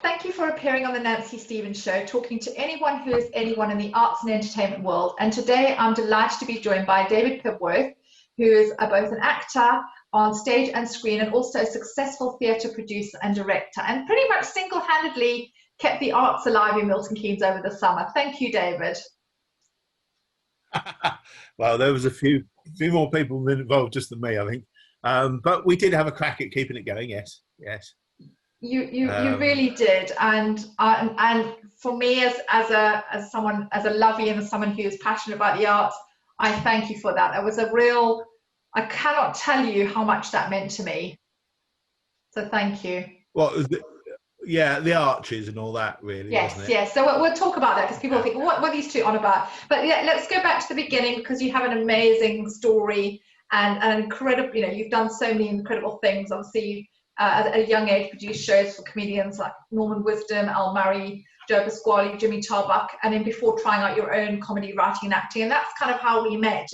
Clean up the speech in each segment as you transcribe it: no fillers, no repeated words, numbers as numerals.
Thank you for appearing on the Nancy Stevenso Show, talking to anyone who is anyone in the arts and entertainment world. And today I'm delighted to be joined by David Pibworth, who is both an actor on stage and screen and also a successful theatre producer and director, and pretty much single-handedly kept the arts alive in Milton Keynes over the summer. Thank you, David. Well, there was a few more people involved just than me, I think. But we did have a crack at keeping it going, yes. You really did, and for me as a lovey and as someone who is passionate about the arts, I thank you for that. That was a real, I cannot tell you how much that meant to me. So thank you. Well, the Arches and all that, really. Yes. So we'll talk about that because people think, what are these two on about? But yeah, let's go back to the beginning because you have an amazing story and an incredible. You've done so many incredible things. Obviously, at a young age, produced shows for comedians like Norman Wisdom, Al Murray, Joe Pasquale, Jimmy Tarbuck, and then before trying out your own comedy writing and acting. And that's kind of how we met,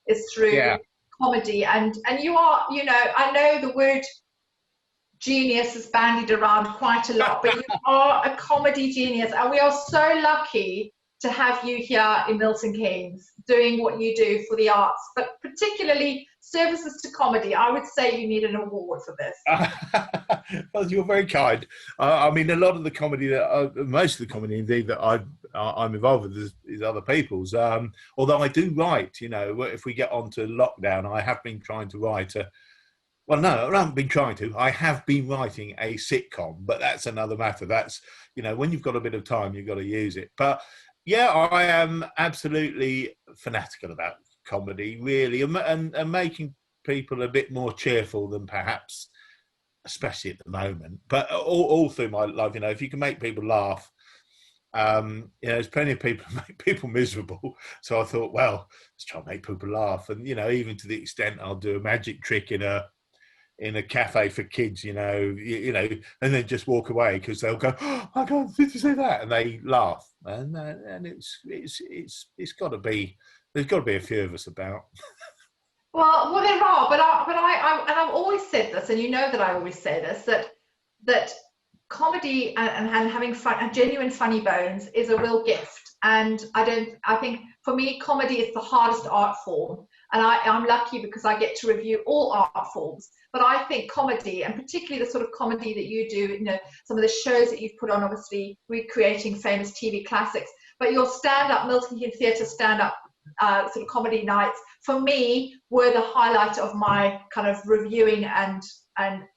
is through comedy. And you are, I know the word genius is bandied around quite a lot, but you are a comedy genius, and we are so lucky to have you here in Milton Keynes doing what you do for the arts, but particularly services to comedy. I would say you need an award for this. Well, you're very kind. I mean, a lot of the comedy most of the comedy indeed that I'm involved with is other people's. Although I do write, if we get onto lockdown, I have been trying to write well, no, I haven't been trying to. I have been writing a sitcom, but that's another matter. That's, when you've got a bit of time, you've got to use it. But yeah, I am absolutely fanatical about comedy, really, and making people a bit more cheerful than perhaps, especially at the moment. But all through my life, if you can make people laugh, there's plenty of people who make people miserable. So I thought, well, let's try and make people laugh. And, even to the extent I'll do a magic trick in a cafe for kids, and then just walk away because they'll go, "Oh my God, did you say that?" And they laugh, and it's got to be. There's got to be a few of us about. Well, there are, but I've always said this, and that I always say this, that comedy and having fun and genuine funny bones is a real gift. And I think for me, comedy is the hardest art form. And I'm lucky because I get to review all art forms. But I think comedy, and particularly the sort of comedy that you do, some of the shows that you've put on, obviously recreating famous TV classics, but your stand-up, Milton Keynes Theatre stand-up sort of comedy nights, for me, were the highlight of my kind of reviewing and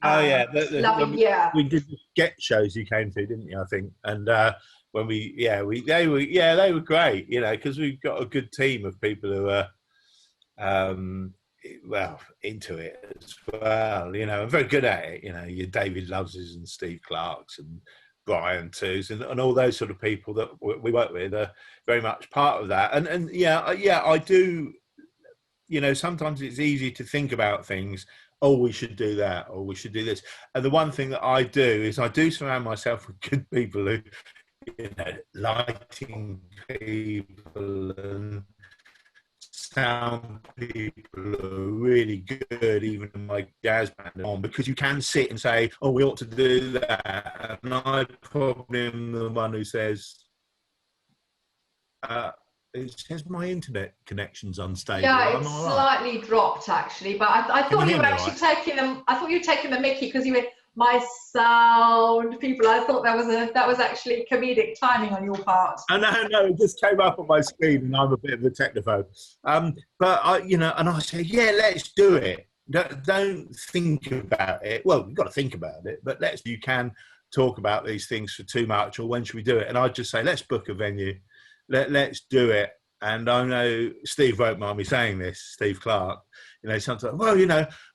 loving. We did the sketch shows you came to, didn't you? I think, and when they were great, because we've got a good team of people who are into it as well, and very good at it. Your David Loveses and Steve Clarks and Brian Twos and all those sort of people that we work with are very much part of that. And I do. Sometimes it's easy to think about things. Oh, we should do that, or we should do this. And the one thing that I do is I do surround myself with good people who, lighting people and sound people are really good, even in my jazz band on, because you can sit and say, "Oh, we ought to do that," and I probably am the one who says, "It says my internet connection's unstable." Yeah, it's slightly dropped actually, but I thought you were actually taking them. I thought you were taking the mickey because you were my sound people. I thought that was actually comedic timing on your part. No, it just came up on my screen, and I'm a bit of a technophobe. But and I say, yeah, let's do it. Don't think about it. Well, you've got to think about it, but you can talk about these things for too much, or when should we do it? And I just say, let's book a venue. Let's do it. And I know Steve won't mind me saying this, Steve Clark, sometimes, well,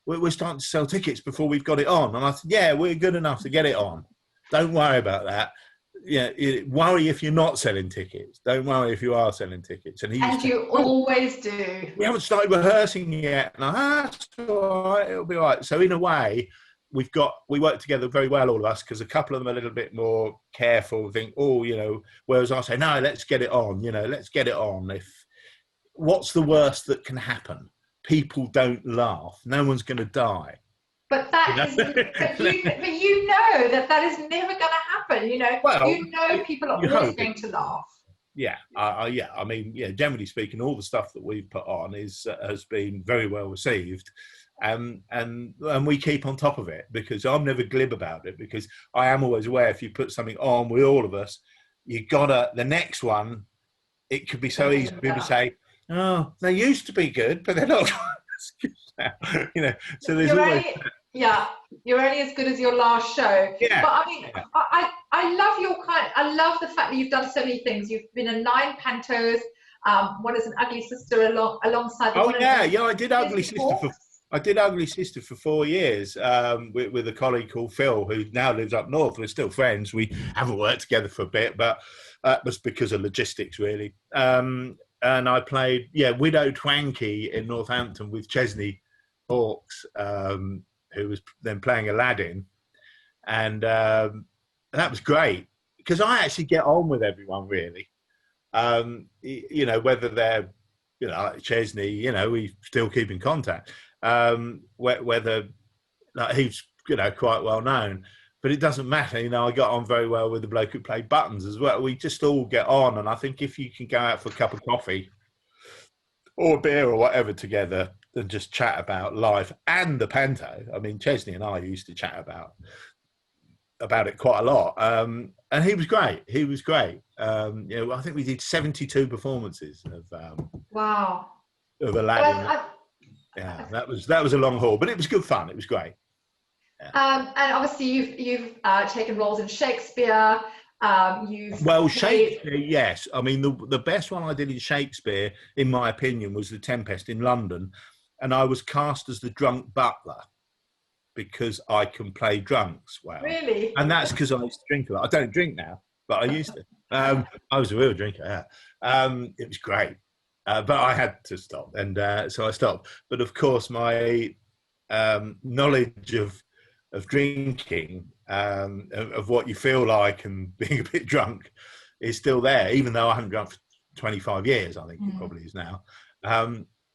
we're starting to sell tickets before we've got it on. And I said, yeah, we're good enough to get it on. Don't worry about that. Worry if you're not selling tickets. Don't worry if you are selling tickets. And you always do. We haven't started rehearsing yet. And that's all right, it'll be all right. So in a way, we work together very well, all of us, because a couple of them are a little bit more careful, think, whereas I say, no, let's get it on, let's get it on. What's the worst that can happen? People don't laugh. No one's going to die. But that is, but you know that is never going to happen. You know, well, people are always going to laugh. Yeah, yeah. I mean, yeah. Generally speaking, all the stuff that we've put on has been very well received, and we keep on top of it because I'm never glib about it because I am always aware if you put something on with all of us, you gotta the next one. It could be so easy for people to say, "Oh, they used to be good, but they're not." You know, so there's always. You're only as good as your last show. Yeah. But I mean, I love I love the fact that you've done so many things. You've been in 9 pantos. One is an Ugly Sister alongside. I did Ugly Sister for 4 years with a colleague called Phil, who now lives up north. We're still friends. We haven't worked together for a bit, but that was because of logistics, really. And I played Widow Twankey in Northampton with Chesney Hawkes, who was then playing Aladdin, and that was great because I actually get on with everyone really. You know, whether they're like Chesney, we still keep in contact. Whether he's quite well known, but it doesn't matter. I got on very well with the bloke who played Buttons as well. We just all get on, and I think if you can go out for a cup of coffee or a beer or whatever together and just chat about life and the panto. I mean, Chesney and I used to chat about it quite a lot. And he was great. I think we did 72 performances of Aladdin. That was a long haul, but it was good fun. It was great. Yeah. And obviously you've taken roles in Shakespeare. Shakespeare, yes. I mean, the best one I did in Shakespeare, in my opinion, was The Tempest in London. And I was cast as the drunk butler because I can play drunks well. Really? And that's because I used to drink a lot. I don't drink now, but I used to. I was a real drinker, yeah. It was great. But I had to stop. And so I stopped. But of course, my knowledge of drinking, of what you feel like and being a bit drunk is still there, even though I haven't drunk for 25 years, I think it probably is now.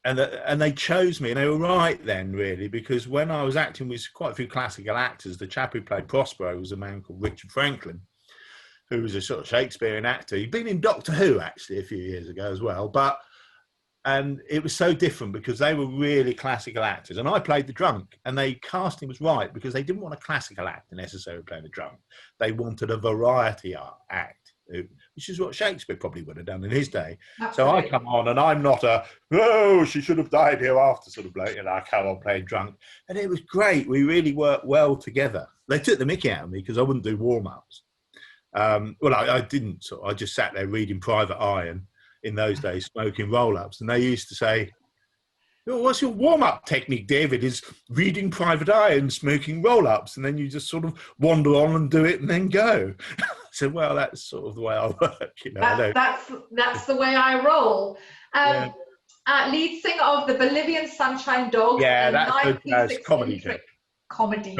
And they chose me, and they were right then, really, because when I was acting with quite a few classical actors, the chap who played Prospero was a man called Richard Franklin, who was a sort of Shakespearean actor. He'd been in Doctor Who, actually, a few years ago as well. And it was so different because they were really classical actors. And I played the drunk, and they casting was right because they didn't want a classical actor necessarily playing the drunk. They wanted a variety act, which is what Shakespeare probably would have done in his day. Absolutely. So I come on, and I'm not she should have died hereafter sort of bloke, I come on playing drunk. And it was great. We really worked well together. They took the mickey out of me because I wouldn't do warm-ups. I didn't. So I just sat there reading Private Eye and in those days smoking roll-ups, and they used to say, what's your warm-up technique, David? Is reading Private Eye and smoking roll-ups, and then you just sort of wander on and do it and then go. So, well, that's sort of the way I work, That's the way I roll. Lead singer of the Bolivian Sunshine Dogs. Yeah, that's a comedy. Comedy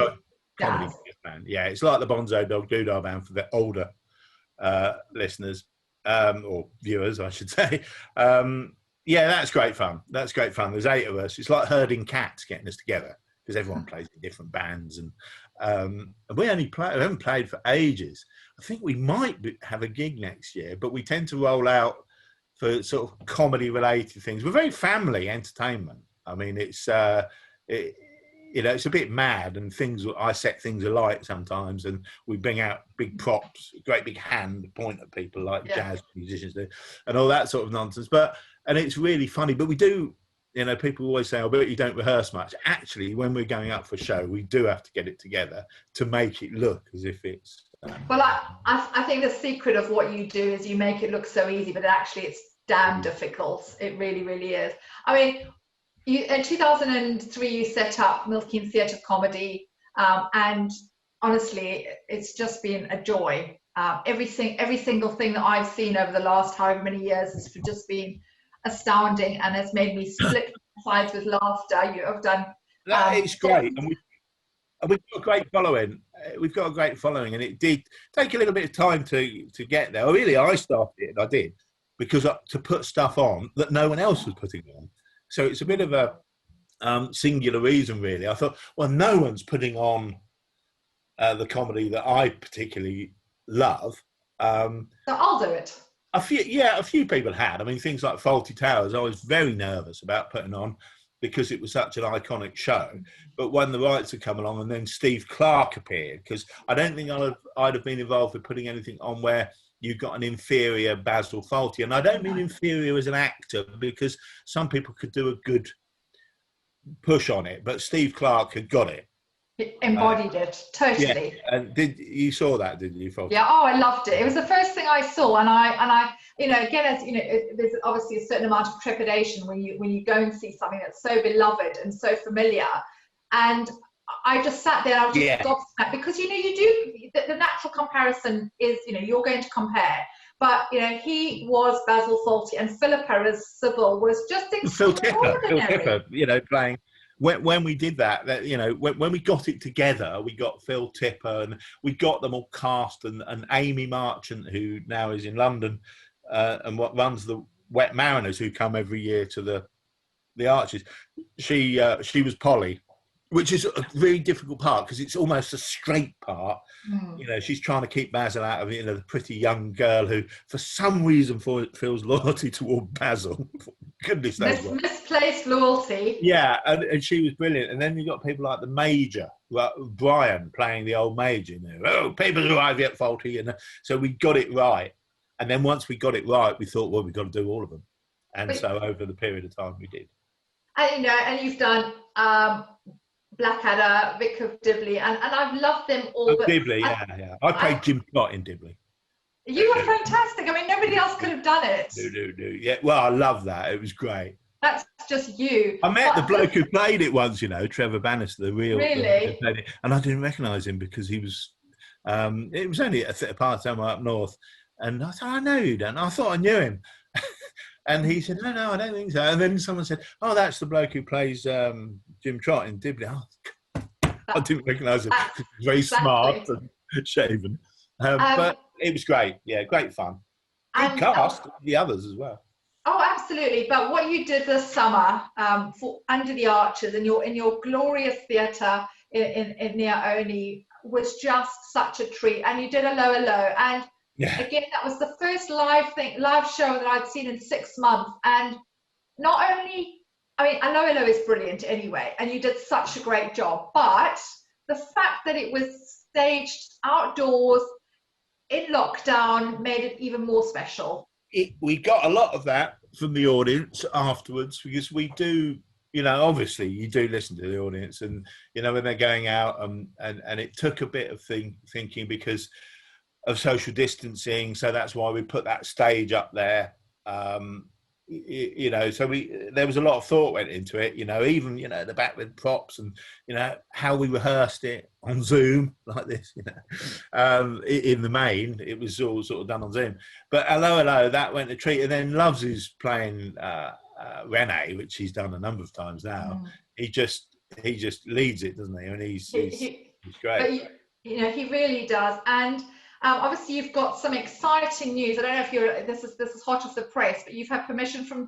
band. Yeah, it's like the Bonzo Dog Doodah Band for the older listeners. Or viewers, I should say. That's great fun. There's 8 of us. It's like herding cats getting us together because everyone plays in different bands, and we haven't played for ages. I think we might have a gig next year, but we tend to roll out for sort of comedy related things. We're very family entertainment. I mean, it's it's a bit mad, and I set things alight sometimes, and we bring out big props, a great big hand point at people like jazz musicians do, and all that sort of nonsense. And it's really funny. But we do, people always say, but you don't rehearse much. Actually, when we're going up for a show, we do have to get it together to make it look as if it's. Well, I think the secret of what you do is you make it look so easy, but actually it's damn difficult. It really, really is. I mean, in 2003, you set up Milton Theatre Comedy, and honestly, it's just been a joy. Every single thing that I've seen over the last however many years has just been astounding, and has made me split sides with laughter. You have done. It's great, and we've got a great following. And it did take a little bit of time to get there. Really, I started it, and I did, because to put stuff on that no one else was putting on. So it's a bit of a singular reason, really. I thought, well, no one's putting on the comedy that I particularly love. So I'll do it. A few people had. I mean, things like Fawlty Towers, I was very nervous about putting on because it was such an iconic show. But when the rights had come along and then Steve Clark appeared, because I don't think I'd have been involved with putting anything on where you've got an inferior Basil Fawlty. And I don't mean inferior as an actor, because some people could do a good push on it, but Steve Clark had got it. It embodied it totally. Yeah. And you saw that, didn't you, Fawlty? Yeah. Oh, I loved it. It was the first thing I saw, and I, you know, again, as you know, there's obviously a certain amount of trepidation when you go and see something that's so beloved and so familiar. And I just sat there and I was just gobsmacked, because you know, you do the natural comparison is, you know, you're going to compare. But you know, he was Basil Fawlty, and Philippa as Sybil was just extraordinary. Phil Tipper, you know, playing. When we did that, you know, when we got it together, we got Phil Tipper and we got them all cast, and Amy Marchant, who now is in London and what runs the Wet Mariners, who come every year to the Arches. She was Polly, which is a really difficult part because it's almost a straight part. You know, she's trying to keep Basil out of it, you know, the pretty young girl who, for some reason, feels loyalty toward Basil. Goodness knows what. Misplaced loyalty. Yeah, and she was brilliant. And then you got people like the Major, Brian playing the old Major. You know, oh, papers arrive yet, Fawlty. And so we got it right. And then once we got it right, we thought, well, we've got to do all of them. And so over the period of time, we did. And you know, and you've done Blackadder, Vicar of Dibley, and I've loved them all. But Dibley, yeah. I played Jim Trott in Dibley. You were fantastic. I mean, nobody else could have done it. Do. Yeah, well, I love that. It was great. That's just you. I met the bloke who played it once, you know, Trevor Bannister, the real. Really? And I didn't recognise him because he was, it was only at a part somewhere up north. And I thought, I know you, Dan. I thought I knew him. And he said, no, I don't think so. And then someone said, oh, that's the bloke who plays Jim Trott in Dibley. Oh, I didn't recognise him. He was very smart and shaven. But it was great. Yeah, great fun. Good cast, the others as well. Oh, absolutely. But what you did this summer for Under the Arches in your glorious theatre in near Only was just such a treat. And you did Allo Allo. And again, that was the first live show that I'd seen in 6 months. And not only, I mean, Allo Allo is brilliant anyway, and you did such a great job. But the fact that it was staged outdoors in lockdown made it even more special. We got a lot of that from the audience afterwards, because we do, you know, obviously you do listen to the audience, and you know, when they're going out, and it took a bit of thinking because of social distancing, so that's why we put that stage up there. You know, so there was a lot of thought went into it, you know, even, you know, the back with props and, you know, how we rehearsed it on Zoom like this, you know, in the main, it was all sort of done on Zoom. But Allo Allo, that went a treat. And then Lovesy's playing Frenais, which he's done a number of times now. He just leads it, doesn't he? And he's great. But you know, he really does. And obviously, you've got some exciting news. I don't know if this is hot off the press, but you've had permission from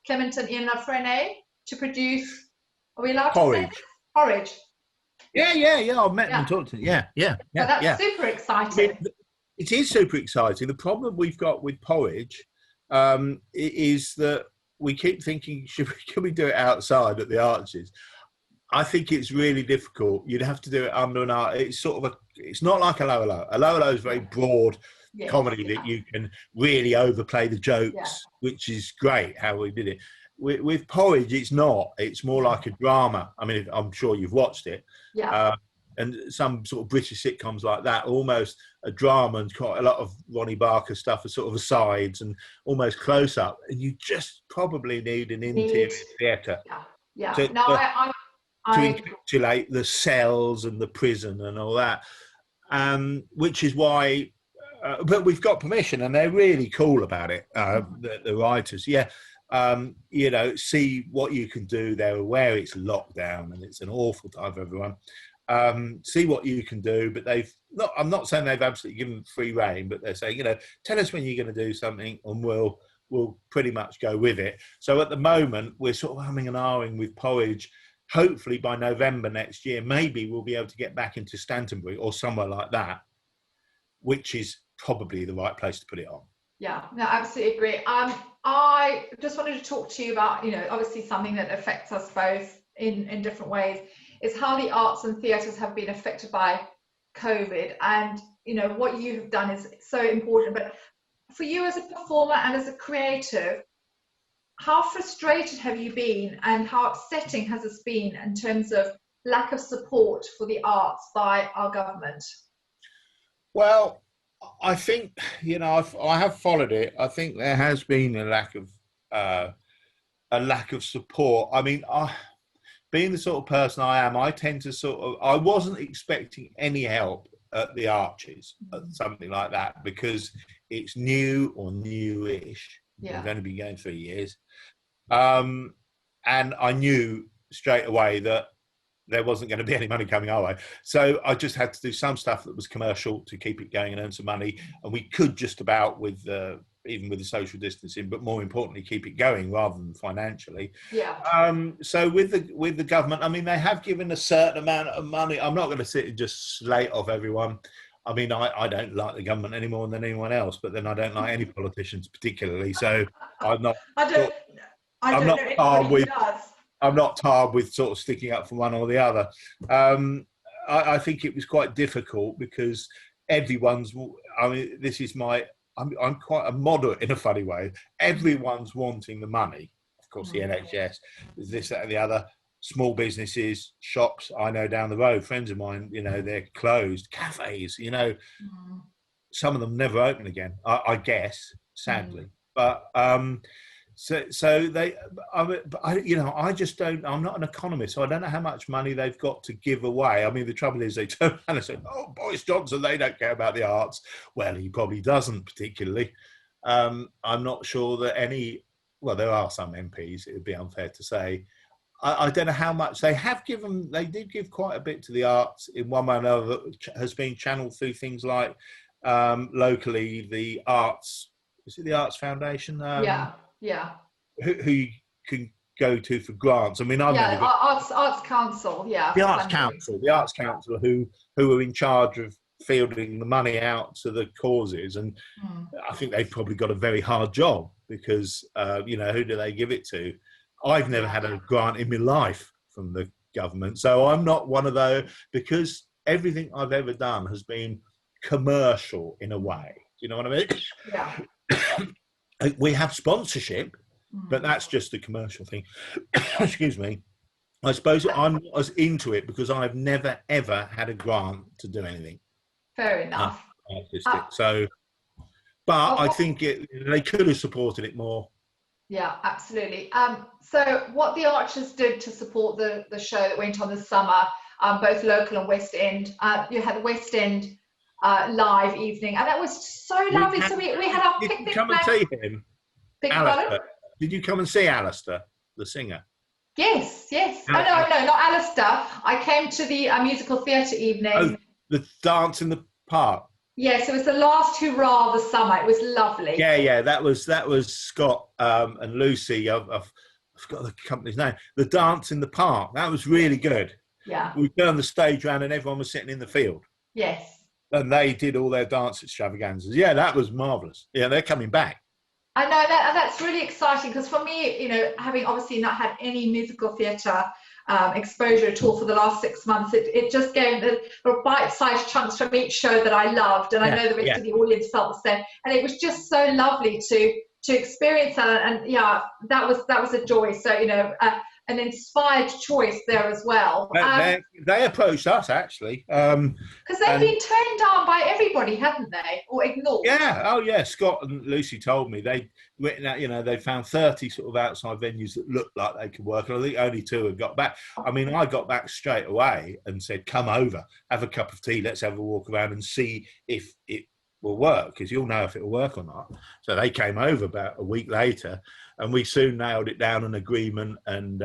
Clement and Ian Frenais to produce. Are we allowed Porridge. to say this? Porridge. Yeah. I've met them and talked to them. Yeah. So that's super exciting. It is super exciting. The problem we've got with Porridge is that we keep thinking, can we do it outside at the Arches? I think it's really difficult. You'd have to do it under an art. It's sort of it's not like Allo Allo. Allo Allo is very broad comedy that you can really overplay the jokes, which is great how we did it. With Porridge, it's not. It's more like a drama. I mean, I'm sure you've watched it. Yeah. And some sort of British sitcoms like that, almost a drama, and quite a lot of Ronnie Barker stuff are sort of asides and almost close up. And you just probably need an interior theatre. Yeah. To encapsulate the cells and the prison and all that, which is why. But we've got permission, and they're really cool about it. The writers, you know, see what you can do. They're aware it's lockdown and it's an awful time for everyone. See what you can do, but I'm not saying they've absolutely given free rein, but they're saying, you know, tell us when you're going to do something, and we'll will pretty much go with it. So at the moment, we're sort of humming and ahhing with Porridge. Hopefully by November next year, maybe we'll be able to get back into Stantonbury or somewhere like that, which is probably the right place to put it on. Yeah, no, absolutely agree. I just wanted to talk to you about, obviously something that affects us both in different ways, is how the arts and theatres have been affected by COVID. And, what you have done is so important. But for you as a performer and as a creative, how frustrated have you been and how upsetting has this been in terms of lack of support for the arts by our government? Well, I think, I have followed it. I think there has been a lack of support. I mean, being the sort of person I am, I tend to I wasn't expecting any help at the Arches, something like that, because it's new or newish. Yeah. We've only been going 3 years. And I knew straight away that there wasn't going to be any money coming our way. So I just had to do some stuff that was commercial to keep it going and earn some money. And we could just about, even with the social distancing, but more importantly, keep it going rather than financially. Yeah. So with the government, I mean, they have given a certain amount of money. I'm not going to sit and just slate off everyone. I mean, I don't like the government any more than anyone else, but then I don't like any politicians particularly. So I'm not. I'm not tarred with sort of sticking up for one or the other. I think it was quite difficult because everyone's. I mean, this is my. I'm quite a moderate in a funny way. Everyone's wanting the money. Of course, the NHS, this, that, and the other. Small businesses, shops. I know down the road, friends of mine. They're closed. Cafes. Some of them never open again. I guess, sadly, but. So they, I just don't. I'm not an economist, so I don't know how much money they've got to give away. I mean, the trouble is they turn around and say, "Oh, Boris Johnson, they don't care about the arts." Well, he probably doesn't particularly. I'm not sure that any. Well, there are some MPs. It would be unfair to say. I don't know how much they have given. They did give quite a bit to the arts in one way or another that has been channeled through things like locally the arts. Is it the Arts Foundation? Yeah. Who you can go to for grants. I mean, Arts Council. Yeah. The Arts Council, who are in charge of fielding the money out to the causes, and I think they've probably got a very hard job because who do they give it to? I've never had a grant in my life from the government, so I'm not one of those, because everything I've ever done has been commercial in a way. Do you know what I mean? Yeah. We have sponsorship, but that's just a commercial thing. Excuse me. I suppose I'm not as into it because I've never, ever had a grant to do anything. Fair enough. Artistic. I think they could have supported it more. Yeah, absolutely. So what the Archers did to support the show that went on this summer, both local and West End, you had the West End live evening, and that was so lovely. So we had our picnic. Did you come and see him? Alistair. Did you come and see Alistair, the singer? Yes. Oh, no, not Alistair. I came to the musical theatre evening. Oh, the dance in the park. Yes, it was the last hurrah of the summer. It was lovely. Yeah. That was Scott and Lucy. I forgot the company's name. The dance in the park. That was really good. Yeah. We turned the stage around and everyone was sitting in the field. Yes. And they did all their dance extravaganzas. Yeah, that was marvellous. Yeah, they're coming back. I know that's really exciting because for me, having obviously not had any musical theatre exposure at all for the last 6 months, it just gave the bite-sized chunks from each show that I loved, and I know the rest of the audience felt the same, and it was just so lovely to experience that, and that was a joy. So an inspired choice there as well. They approached us actually because they've been turned down by everybody, hadn't they, or ignored? Yeah. Scott and Lucy told me they found 30 sort of outside venues that looked like they could work, and I think only 2 had got back. I mean, I got back straight away and said, "Come over, have a cup of tea, let's have a walk around and see if it will work, because you'll know if it will work or not." So they came over about a week later, and we soon nailed it down, an agreement and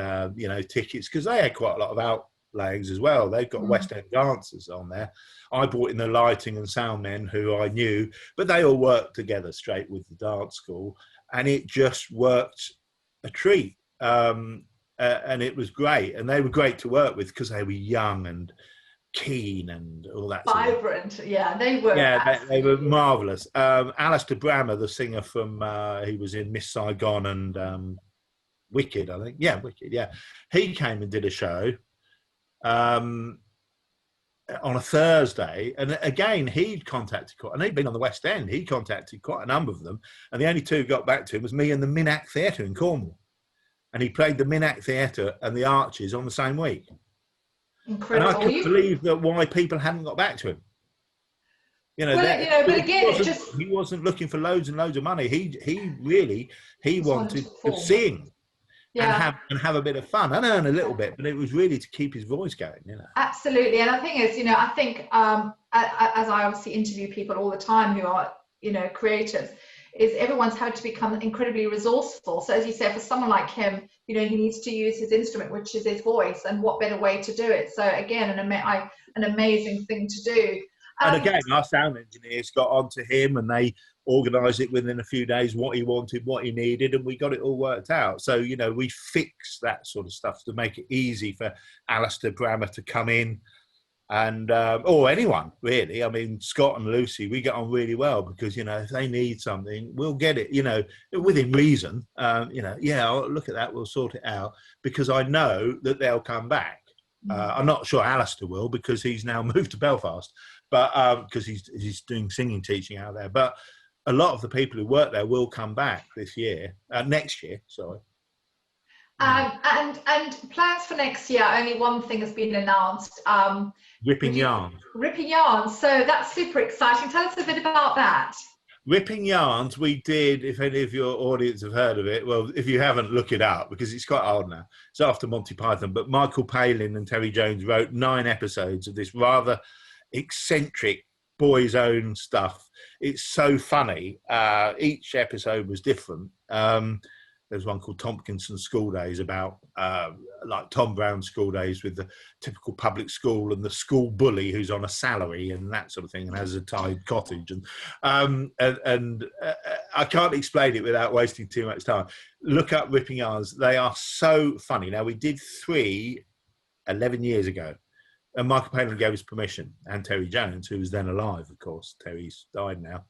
tickets, because they had quite a lot of outlayings as well. They've got West End dancers on there. I brought in the lighting and sound men who I knew, but they all worked together straight with the dance school, and it just worked a treat. And it was great, and they were great to work with because they were young and keen and all that. Vibrant, yeah, they were. Yeah, they were marvellous. Alistair Brammer, the singer from, he was in Miss Saigon and Wicked, I think. Yeah, Wicked, yeah. He came and did a show on a Thursday, and again, he'd contacted and he'd been on the West End. He contacted quite a number of them, and the only two who got back to him was me and the Minack Theatre in Cornwall. And he played the Minack Theatre and the Arches on the same week. Incredible. And I couldn't believe that why people hadn't got back to him. You know, but again, he wasn't looking for loads and loads of money. He really wanted to sing and have a bit of fun and earn a little bit, but it was really to keep his voice going. You know, absolutely. And the thing is, I think as I obviously interview people all the time who are creatives, is everyone's had to become incredibly resourceful. So as you say, for someone like him, he needs to use his instrument, which is his voice, and what better way to do it? So again, an amazing thing to do. And again, our sound engineers got onto him, and they organised it within a few days, what he wanted, what he needed, and we got it all worked out. So, we fixed that sort of stuff to make it easy for Alistair Brammer to come in. And or anyone really. I mean, Scott and Lucy, we get on really well because if they need something, we'll get it. Within reason. Look at that, we'll sort it out because I know that they'll come back. I'm not sure Alistair will because he's now moved to Belfast, but because he's doing singing teaching out there. But a lot of the people who work there will come back next year. Sorry. And plans for next year, only one thing has been announced. Ripping Yarns. Ripping Yarns. So that's super exciting. Tell us a bit about that. Ripping Yarns, we did, if any of your audience have heard of it, well, if you haven't, look it up because it's quite old now. It's after Monty Python, but Michael Palin and Terry Jones wrote 9 episodes of this rather eccentric boys' own stuff. It's so funny. Each episode was different. There's one called Tompkinson's School Days about like Tom Brown's school days with the typical public school and the school bully who's on a salary and that sort of thing and has a tied cottage. And I can't explain it without wasting too much time. Look up Ripping Yarns. They are so funny. Now, we did 3 11 years ago. And Michael Palin gave us permission, and Terry Jones, who was then alive, of course. Terry's died now.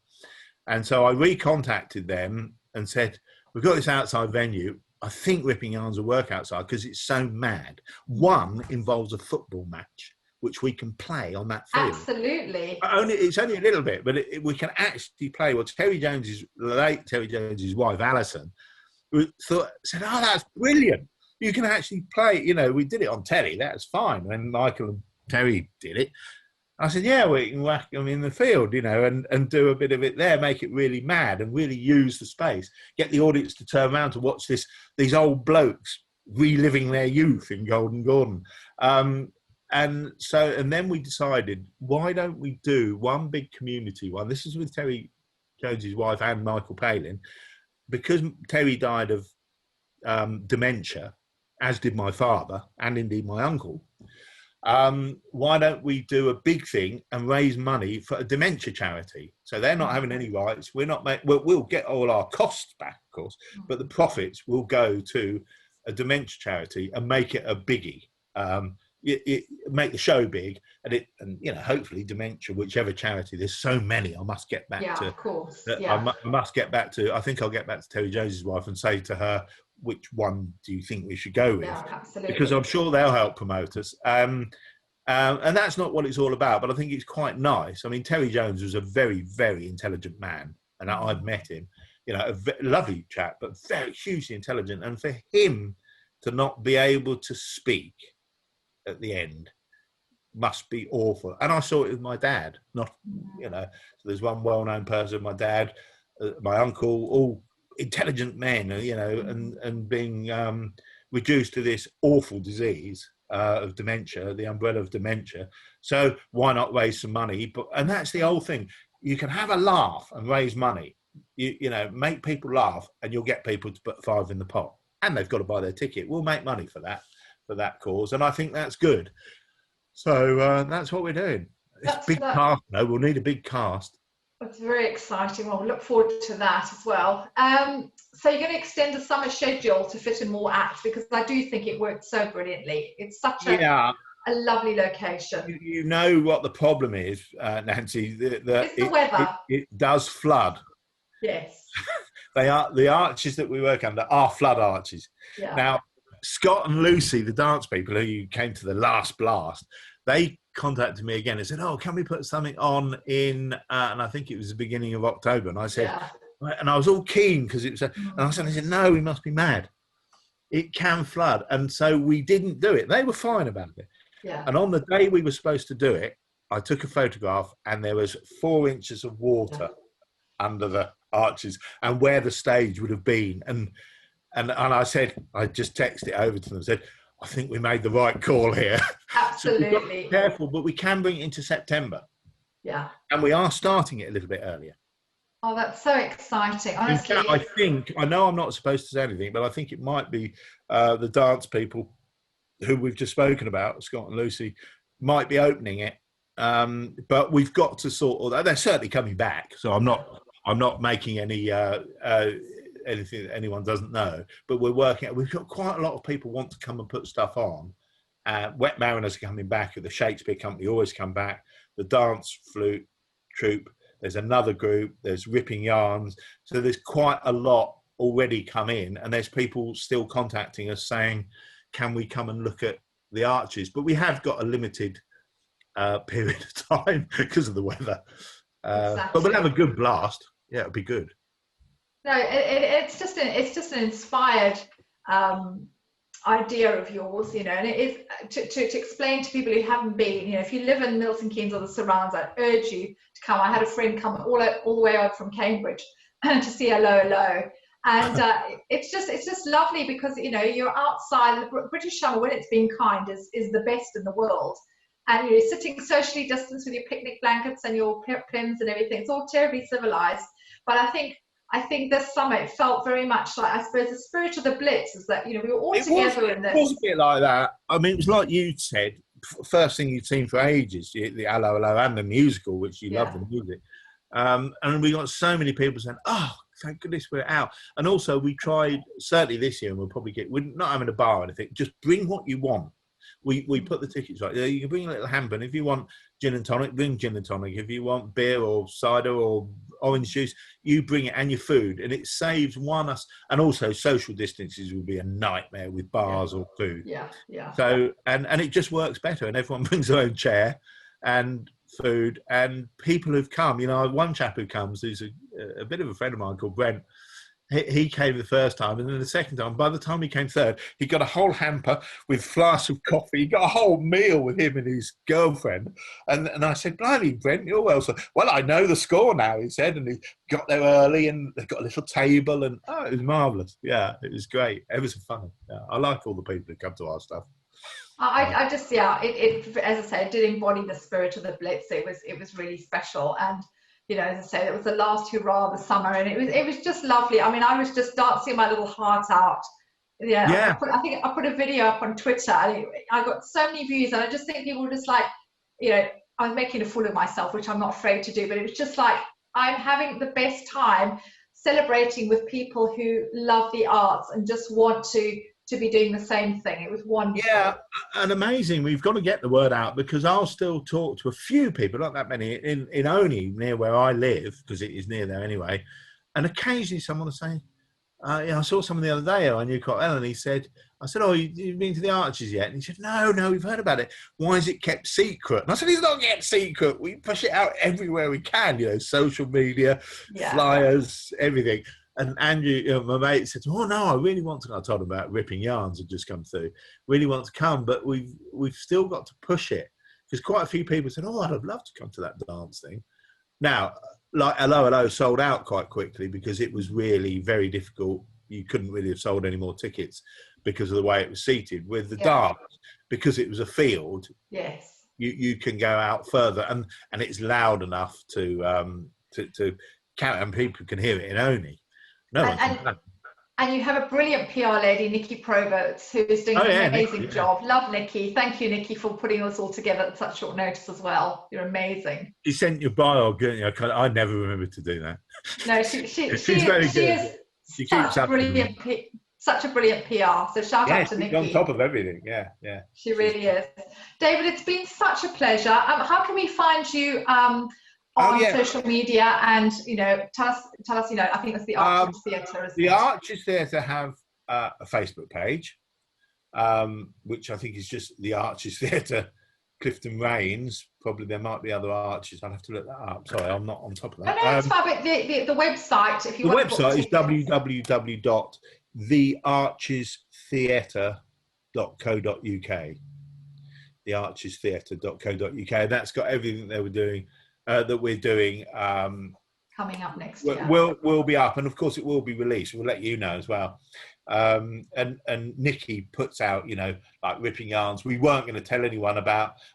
And so I recontacted them and said, we've got this outside venue. I think Ripping Yarns will work outside because it's so mad. One involves a football match, which we can play on that field. Absolutely. It's only a little bit, but we can actually play. Well, late Terry Jones's wife, Alison, said, oh, that's brilliant. You can actually play. We did it on telly. That's fine. And Michael and Terry did it. I said, yeah, we can whack them in the field, and do a bit of it there, make it really mad and really use the space, get the audience to turn around to watch these old blokes reliving their youth in Golden Gordon. And then we decided, why don't we do one big community one? This is with Terry Jones's wife and Michael Palin, because Terry died of dementia, as did my father and indeed my uncle. Why don't we do a big thing and raise money for a dementia charity? So they're not having any rights. We'll get all our costs back, of course, but the profits will go to a dementia charity and make it a biggie. Make the show big, and hopefully dementia, whichever charity. There's so many. I must get back to. Of course. I must get back to. I think I'll get back to Terry Jones's wife and say to her, which one do you think we should go with? Yeah, absolutely. Because I'm sure they'll help promote us. And that's not what it's all about, but I think it's quite nice. I mean, Terry Jones was a very, very intelligent man, and I've met him. A lovely chap, but very hugely intelligent. And for him to not be able to speak at the end must be awful. And I saw it with my dad. So there's one well-known person, my dad, my uncle, all intelligent men, and being reduced to this awful disease of dementia, the umbrella of dementia. So why not raise some money? And that's the whole thing. You can have a laugh and raise money. Make people laugh, and you'll get people to put 5 in the pot, and they've got to buy their ticket. We'll make money for that cause, and I think that's good. So that's what we're doing. It's a big cast. No, we'll need a big cast. It's very exciting. Well, we look forward to that as well. So you're going to extend the summer schedule to fit in more acts, because I do think it worked so brilliantly. It's such a lovely location. You know what the problem is, Nancy? It's the weather. It does flood. Yes. They are, the arches that we work under are flood arches. Yeah. Now, Scott and Lucy, the dance people who came to the last blast, they contacted me again and said, "Oh, can we put something on in?" And I think it was the beginning of October. And I said, and I was all keen because it was. And I said, "No, we must be mad. It can flood," and so we didn't do it. They were fine about it. Yeah. And on the day we were supposed to do it, I took a photograph, and there was 4 inches of water under the arches and where the stage would have been. And I said, I just texted it over to them and said, "I think we made the right call here." Absolutely. So we've got to be careful, but we can bring it into September. Yeah. And we are starting it a little bit earlier. Oh, that's so exciting. Honestly. I know I'm not supposed to say anything, but I think it might be the dance people who we've just spoken about, Scott and Lucy, might be opening it. But we've got to they're certainly coming back. So I'm not making any anything that anyone doesn't know, but we're working. We've got quite a lot of people want to come and put stuff on. Wet Mariners are coming back. The Shakespeare Company always come back. The dance flute troupe. There's another group. There's Ripping Yarns. So there's quite a lot already come in, and there's people still contacting us saying, "Can we come and look at the arches?" But we have got a limited period of time because of the weather. Exactly. But we'll have a good blast. Yeah, it'll be good. No, it's just an inspired idea of yours, you know, and it is to explain to people who haven't been, you know, if you live in Milton Keynes or the surrounds, I'd urge you to come. I had a friend come all the way out from Cambridge to see Allo Allo, and it's just lovely because, you know, you're outside. The British summer, when it's been kind, is the best in the world. And you're sitting socially distanced with your picnic blankets and your pins and everything. It's all terribly civilized. But I think this summer it felt very much like, I suppose, the spirit of the Blitz is that, you know, we were all together in this. It was a bit like that. I mean, it was like you said, first thing you'd seen for ages, the Allo Allo and the musical, which you love the music. And we got so many people saying, "Oh, thank goodness we're out." And also we tried, certainly this year, and we'll probably we're not having a bar or anything, just bring what you want. We put the tickets right there. You can bring a little hamper, and if you want gin and tonic, bring gin and tonic. If you want beer or cider or orange juice, you bring it, and your food. And it saves us. And also social distances would be a nightmare with bars or food. Yeah. So, and it just works better, and everyone brings their own chair and food. And people who've come, you know, one chap who comes, who's a bit of a friend of mine called Brent. He came the first time, and then the second time, by the time he came third, he got a whole hamper with flasks of coffee. He got a whole meal with him and his girlfriend. And I said, "Blimey, Brent, you're well." So, "Well, I know the score now," he said. And he got there early, and they got a little table, and it was marvellous. Yeah, it was great. It was fun. Yeah, I like all the people who come to our stuff. I just, it as I say, it did embody the spirit of the Blitz. It was really special. And, you know, as I say, it was the last hurrah of the summer, and it was just lovely. I mean, I was just dancing my little heart out. Yeah. I think I put a video up on Twitter, and I got so many views, and I just think people were just like, you know, I was making a fool of myself, which I'm not afraid to do, but it was just like, I'm having the best time celebrating with people who love the arts and just want to be doing the same thing. It was wonderful. Yeah, and amazing. We've got to get the word out, because I'll still talk to a few people, not that many, in Oney, near where I live, because it is near there anyway. And occasionally someone will say, I saw someone the other day on Newcott Ellen, and he said, I said, "Oh, you've been to the Arches yet?" And he said, No, we've heard about it. Why is it kept secret? And I said, "It's not kept secret. We push it out everywhere we can, you know, social media, flyers, everything." And Andrew, my mate, said, "Oh no, I really want to." I told him about Ripping Yarns had just come through. Really want to come, but we've still got to push it, because quite a few people said, "Oh, I'd have loved to come to that dance thing." Now, like Allo Allo sold out quite quickly, because it was really very difficult. You couldn't really have sold any more tickets because of the way it was seated. With the dance, because it was a field, you can go out further, and it's loud enough to count, and people can hear it in Oney. No one can. And you have a brilliant PR lady, Nikki Proberts, who is doing an amazing job. Love Nikki. Thank you, Nikki, for putting us all together at such short notice as well. You're amazing. You sent your bio, didn't you? I never remember to do that. No, she very good. is She keeps up such a brilliant PR. So shout out to Nikki. On top of everything. Yeah. She really is. David, it's been such a pleasure. How can we find you on social media? And tell us. I think that's the Arches Theatre. The Arches Theatre have a Facebook page, which I think is just the Arches Theatre, Clifton Rains. Probably there might be other arches. I'll have to look that up. Sorry, I'm not on top of that. No, it's fine. But the website, if you want to. The website is www.thearchestheatre.co.uk. Thearchestheatre.co.uk. That's got everything they were doing. That we're doing coming up next year will be up, and of course it will be released. We'll let you know as well. And Nikki puts out like ripping yarns. We weren't going to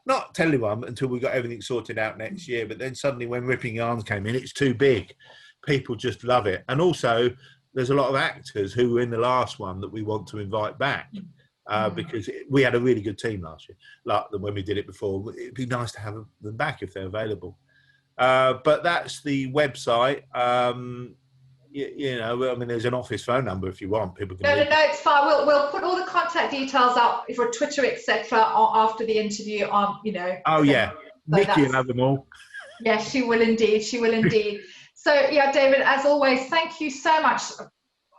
not tell anyone until we got everything sorted out next year, but then suddenly when ripping yarns came in, it's too big. People just love it. And also there's a lot of actors who were in the last one that we want to invite back. Because we had a really good team last year, like when we did it before. It'd be nice to have them back if they're available. But that's the website. I mean, there's an office phone number if you want. People can. No, it's fine. We'll put all the contact details up for Twitter, etc. After the interview. Oh yeah, Nikki will have them all. Yes, she will indeed. She will indeed. So yeah, David, as always, thank you so much.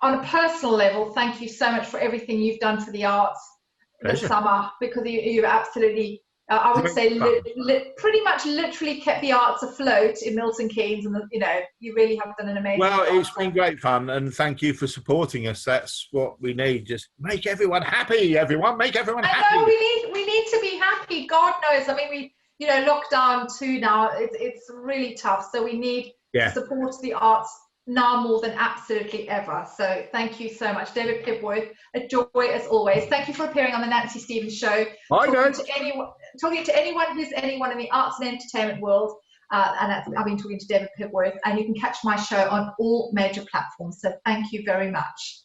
On a personal level, thank you so much for everything you've done for the arts this summer, because you absolutely, I would say, pretty much literally kept the arts afloat in Milton Keynes, and you really have done an amazing job. Well, it's been great fun, and thank you for supporting us. That's what we need. Just make everyone happy, everyone. Make everyone happy. I know, we need to be happy. God knows. I mean, we lockdown too now. It's really tough. So we need to support the arts now more than absolutely ever. So thank you so much, David Pibworth. A joy as always. Thank you for appearing on the Nancy Stevenso show. Talking to anyone who's anyone in the arts and entertainment world. I've been talking to David Pibworth, and you can catch my show on all major platforms. So thank you very much.